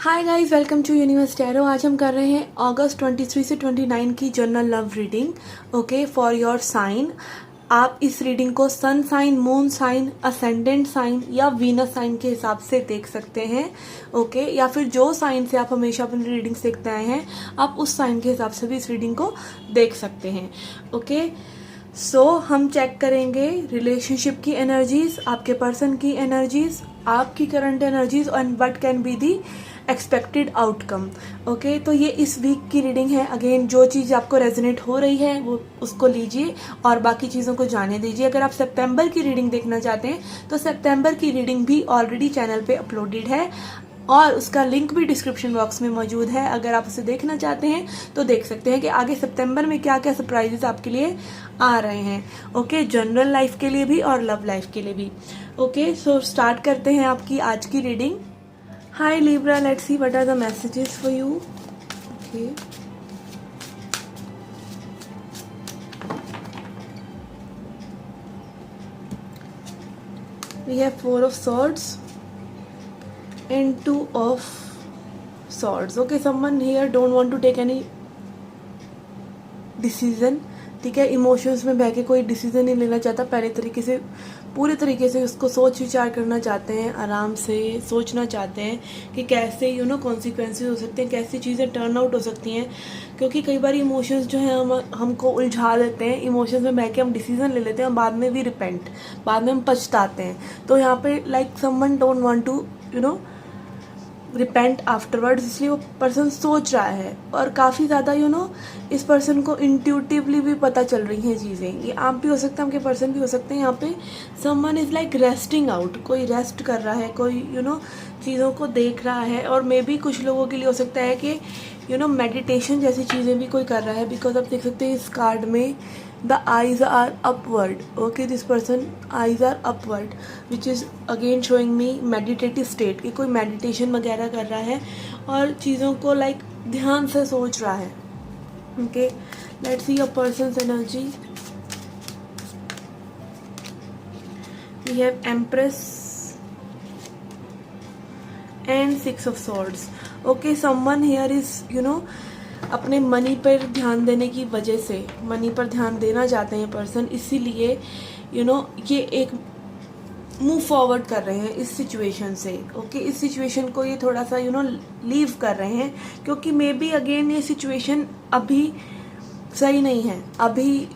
Hi guys, welcome to Universe Tarot. आज हम कर रहे हैं अगस्त 23 से 29 की general love reading. Okay, for your sign. आप इस रीडिंग को sun sign, moon sign, ascendant sign या वीनस साइन के हिसाब से देख सकते हैं। ओके, या फिर जो साइन से आप हमेशा अपनी रीडिंग देखते आए हैं, आप उस साइन के हिसाब से भी इस रीडिंग को देख सकते हैं। ओके, सो हम चेक करेंगे रिलेशनशिप की एनर्जीज, आपके पर्सन की एनर्जीज, आपकी current energies and what can be the expected outcome. Okay, तो ये इस वीक की रीडिंग है। अगेन, जो चीज़ आपको रेजोनेट हो रही है वो उसको लीजिए और बाकी चीज़ों को जाने दीजिए। अगर आप सितंबर की रीडिंग देखना चाहते हैं तो सितंबर की रीडिंग भी ऑलरेडी चैनल पे अपलोडेड है और उसका लिंक भी डिस्क्रिप्शन बॉक्स में मौजूद है। अगर आप उसे देखना चाहते हैं तो देख सकते हैं कि आगे सितंबर में क्या क्या सरप्राइजेस आपके लिए आ रहे हैं। ओके, जनरल लाइफ के लिए भी और लव लाइफ के लिए भी। ओके, सो स्टार्ट करते हैं आपकी आज की reading. Hi Libra, let's see what are the messages for you. Okay. We have Four of Swords and Two of Swords. Okay, someone here don't want to take any decision. ठीक है, emotions में बह के कोई decision नहीं लेना चाहता। पहले तरीके से, पूरे तरीके से उसको सोच विचार करना चाहते हैं, आराम से सोचना चाहते हैं कि कैसे कॉन्सिक्वेंसेस हो सकते हैं, कैसी चीज़ें टर्न आउट हो सकती हैं। क्योंकि कई बार इमोशंस जो है हमको उलझा देते हैं। इमोशंस में बह के हम डिसीजन ले लेते हैं और बाद में भी रिपेंट, बाद में हम पछताते हैं। तो यहाँ पे like someone don't want to repent afterwards, इसलिए वो पर्सन सोच रहा है और काफ़ी ज़्यादा इस पर्सन को इंट्यूटिवली भी पता चल रही हैं चीज़ें। ये आप भी हो सकते हैं, आपके पर्सन भी हो सकते हैं। यहाँ पे someone is like resting out, कोई रेस्ट कर रहा है, कोई चीज़ों को देख रहा है। और मे बी कुछ लोगों के लिए हो सकता है कि मेडिटेशन जैसी चीज़ें भी कोई कर रहा है। बिकॉज आप देख सकते हैं इस कार्ड में the eyes are upward. Okay, this person eyes are upward, which is again showing me meditative state, कि कोई meditation वगैरह कर रहा है और चीज़ों को like ध्यान से सोच रहा है। Okay, let's see your person's energy. We have Empress and Six of Swords. Okay, someone here is अपने मनी पर ध्यान देने की वजह से, मनी पर ध्यान देना चाहते हैं पर्सन, इसीलिए ये एक मूव फॉरवर्ड कर रहे हैं इस सिचुएशन से। ओके, इस सिचुएशन को ये थोड़ा सा लीव कर रहे हैं क्योंकि मे बी अगेन ये सिचुएशन अभी सही नहीं है। अभी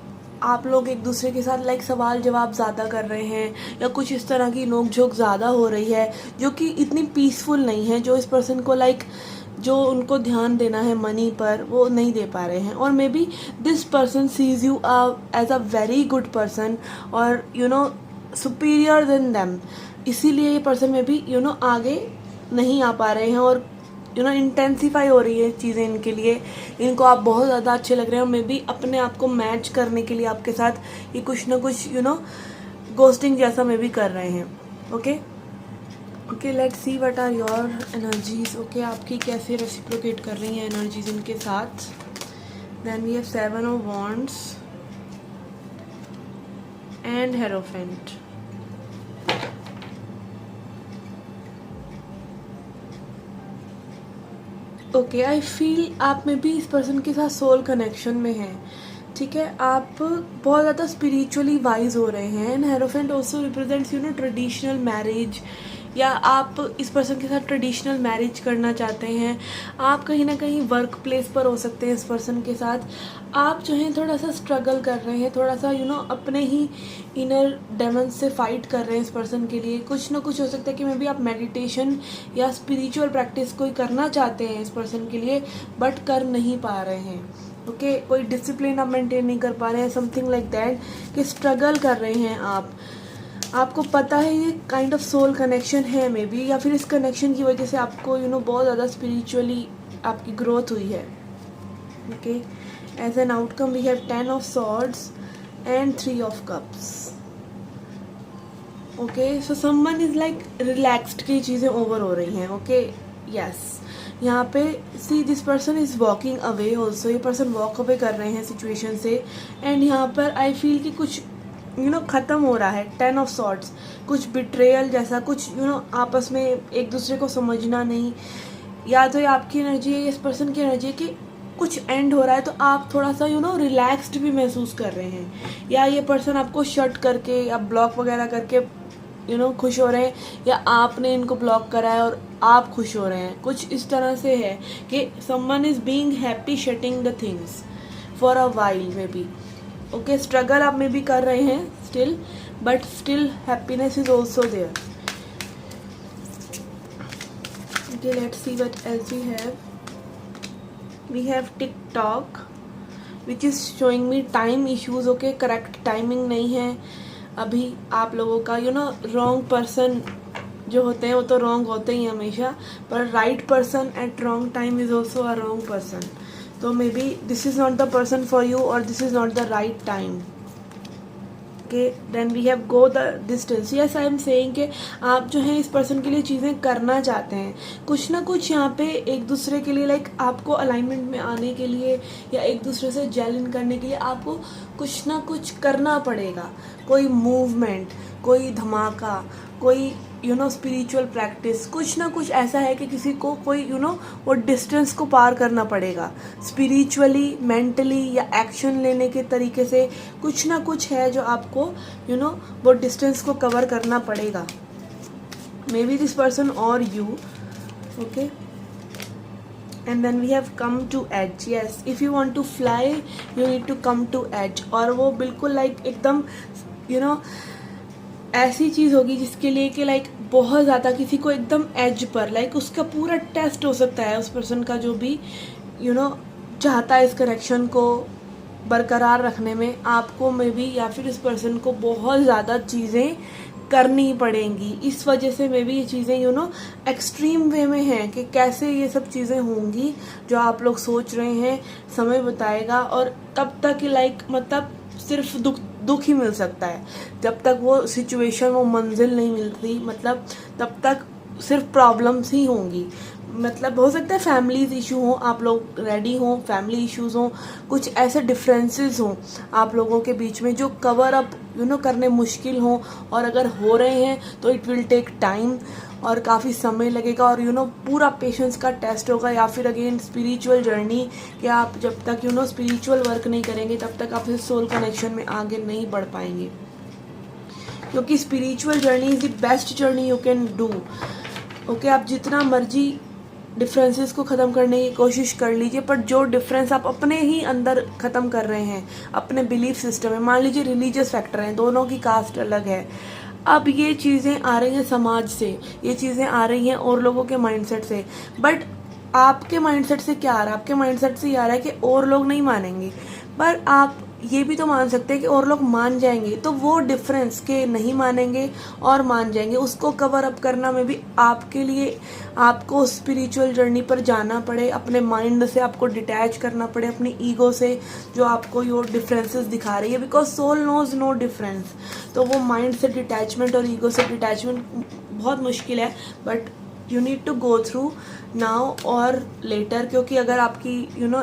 आप लोग एक दूसरे के साथ लाइक सवाल जवाब ज़्यादा कर रहे हैं या कुछ इस तरह की नोक झोंक ज़्यादा हो रही है जो कि इतनी पीसफुल नहीं है। जो इस पर्सन को लाइक जो उनको ध्यान देना है मनी पर, वो नहीं दे पा रहे हैं। और maybe this person sees you as a very good person और सुपीरियर देन देम, इसीलिए ये पर्सन में भी आगे नहीं आ पा रहे हैं और इंटेंसिफाई हो रही है चीज़ें इनके लिए। इनको आप बहुत ज़्यादा अच्छे लग रहे हैं और मे बी अपने आप को मैच करने के लिए आपके साथ ये कुछ ना कुछ गोस्टिंग जैसा मे भी कर रहे हैं। Okay, let's see what are your energies. Okay, आपकी कैसे रेसिप्रोकेट कर रही हैं एनर्जीज इनके साथ। Then we have seven of wands and hierophant. Okay, I feel आप में भी इस पर्सन के साथ सोल कनेक्शन में हैं। ठीक है, आप बहुत ज़्यादा स्पिरिचुअली वाइज हो रहे हैं। And hierophant also represents traditional marriage, या आप इस पर्सन के साथ ट्रेडिशनल मैरिज करना चाहते हैं। आप कहीं ना कहीं वर्क प्लेस पर हो सकते हैं इस पर्सन के साथ। आप जो हैं थोड़ा सा स्ट्रगल कर रहे हैं, थोड़ा सा अपने ही इनर डेमन से फाइट कर रहे हैं इस पर्सन के लिए। कुछ ना कुछ हो सकता है कि मे बी आप मेडिटेशन या स्पिरिचुअल प्रैक्टिस कोई करना चाहते हैं इस पर्सन के लिए बट कर नहीं पा रहे हैं। ओके, कोई डिसिप्लिन आप मेंटेन नहीं कर पा रहे हैं, समथिंग लाइक दैट, कि स्ट्रगल कर रहे हैं आप। आपको पता है ये काइंड ऑफ सोल कनेक्शन है मे बी, या फिर इस कनेक्शन की वजह से आपको बहुत ज़्यादा स्पिरिचुअली आपकी ग्रोथ हुई है। Okay, as an outcome we have 10 of swords and 3 of cups. Okay, so someone is like relaxed की चीज़ें ओवर हो रही हैं। ओके, यस, यहाँ पे see this person is walking away also, ये पर्सन वॉक अवे कर रहे हैं सिचुएशन से। एंड यहाँ पर आई फील कि कुछ ख़त्म हो रहा है। 10 ऑफ सॉर्ड्स, कुछ बिट्रेयल जैसा, कुछ आपस में एक दूसरे को समझना नहीं, या तो ये आपकी एनर्जी है, इस पर्सन की एनर्जी है कि कुछ एंड हो रहा है तो आप थोड़ा सा रिलैक्स्ड भी महसूस कर रहे हैं, या ये पर्सन आपको शट करके या ब्लॉक वगैरह करके खुश हो रहे हैं, या आपने इनको ब्लॉक करा है और आप खुश हो रहे हैं। कुछ इस तरह से है कि someone is being happy shutting the things for a while maybe. Okay, struggle आप में भी कर रहे हैं still, but still happiness is also there. Okay, let's see what else we have. We have TikTok which is showing me time issues. Okay, correct timing नहीं है अभी आप लोगों का। रॉन्ग पर्सन जो होते हैं वो तो रॉन्ग होते ही हमेशा, पर right person at wrong time is also a wrong person. तो maybe this is not the person for you और this is not the right time. Okay, then we have go the distance. Yes, I am saying कि आप जो है इस person के लिए चीज़ें करना चाहते हैं, कुछ ना कुछ यहाँ पे एक दूसरे के लिए, लाइक आपको अलाइनमेंट में आने के लिए या एक दूसरे से जेल इन करने के लिए आपको कुछ ना कुछ करना पड़ेगा। कोई मूवमेंट, कोई धमाका, कोई स्पिरिचुअल प्रैक्टिस, कुछ ना कुछ ऐसा है कि किसी को कोई वो डिस्टेंस को पार करना पड़ेगा स्पिरिचुअली, मेंटली या एक्शन लेने के तरीके से। कुछ ना कुछ है जो आपको वो डिस्टेंस को कवर करना पड़ेगा। मे बी दिस पर्सन और you. Okay, and then we have come to edge. Yes, if you want to fly you need to come to edge। और वो बिल्कुल लाइक एकदम ऐसी चीज़ होगी जिसके लिए कि लाइक बहुत ज़्यादा किसी को एकदम एज पर, लाइक उसका पूरा टेस्ट हो सकता है उस पर्सन का जो भी चाहता है इस कनेक्शन को बरकरार रखने में। आपको में भी या फिर इस पर्सन को बहुत ज़्यादा चीज़ें करनी पड़ेंगी। इस वजह से मे भी ये चीज़ें एक्सट्रीम वे में हैं कि कैसे ये सब चीज़ें होंगी जो आप लोग सोच रहे हैं, समय बताएगा। और तब तक लाइक मतलब सिर्फ दुख ही मिल सकता है जब तक वो सिचुएशन, वो मंजिल नहीं मिलती, मतलब तब तक सिर्फ प्रॉब्लम्स ही होंगी। मतलब हो सकता है फैमिलीज इशू हो, आप लोग रेडी हों, फैमिली इश्यूज हों, कुछ ऐसे डिफरेंसेस हों आप लोगों के बीच में जो कवर अप करने मुश्किल हों, और अगर हो रहे हैं तो इट विल टेक टाइम और काफ़ी समय लगेगा और पूरा पेशेंस का टेस्ट होगा। या फिर अगेन स्पिरिचुअल जर्नी कि आप जब तक स्पिरिचुअल वर्क नहीं करेंगे तब तक आप इस सोल कनेक्शन में आगे नहीं बढ़ पाएंगे, क्योंकि spiritual journey is the best journey you can do. Okay, आप जितना मर्जी डिफरेंसेस को ख़त्म करने की कोशिश कर लीजिए, पर जो डिफरेंस आप अपने ही अंदर ख़त्म कर रहे हैं अपने बिलीफ सिस्टम में, मान लीजिए रिलीजियस फैक्टर हैं, दोनों की कास्ट अलग है, अब ये चीज़ें आ रही हैं समाज से, ये चीज़ें आ रही हैं और लोगों के माइंडसेट से, बट आपके माइंडसेट से क्या आ रहा है? आपके माइंडसेट से ये आ रहा है कि और लोग नहीं मानेंगे, पर आप ये भी तो मान सकते हैं कि और लोग मान जाएंगे। तो वो डिफरेंस के नहीं मानेंगे और मान जाएंगे, उसको कवर अप करना में भी आपके लिए आपको स्पिरिचुअल जर्नी पर जाना पड़े, अपने माइंड से आपको डिटैच करना पड़े, अपनी ईगो से जो आपको ये डिफरेंसेस दिखा रही है, because soul knows no difference. तो वो माइंड से डिटैचमेंट और ईगो से डिटैचमेंट बहुत मुश्किल है, but you need to go through now और लेटर, क्योंकि अगर आपकी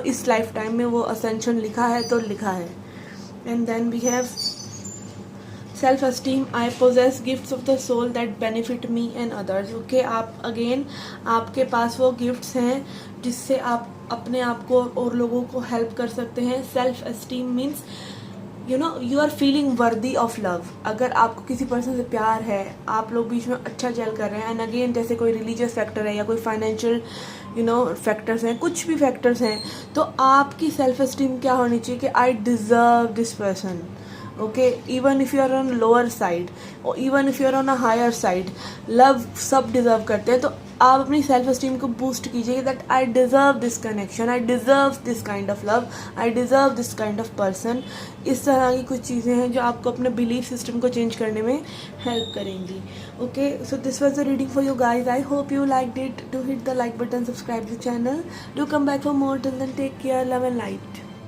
इस लाइफ टाइम में वो असेंशन लिखा है तो लिखा है। And then we have self esteem. I possess gifts of the soul that benefit me and others. Okay, आप अगेन आपके पास वो गिफ्ट्स हैं जिससे आप अपने आप को और लोगों को हेल्प कर सकते हैं। Self esteem means you are feeling worthy of love. अगर आपको किसी पर्सन से प्यार है, आप लोग बीच में अच्छा जेल कर रहे हैं, एंड अगेन जैसे कोई रिलीजियस फैक्टर है या कोई फाइनेंशियल फैक्टर्स हैं, कुछ भी फैक्टर्स हैं, तो आपकी सेल्फ एस्टीम क्या होनी चाहिए कि I deserve this person. Okay, even if you are on lower side और even if you are on a higher side, love सब डिज़र्व करते हैं। तो आप अपनी सेल्फ एस्टीम को बूस्ट कीजिए that I deserve this connection, I deserve this kind of love, I deserve this kind of person. इस तरह की कुछ चीज़ें हैं जो आपको अपने बिलीफ सिस्टम को चेंज करने में हेल्प करेंगी। Okay, so this was the reading for you guys. I hope you liked it. Do hit the like button, subscribe to the channel. Do come back for more. Till then, take care, love and light.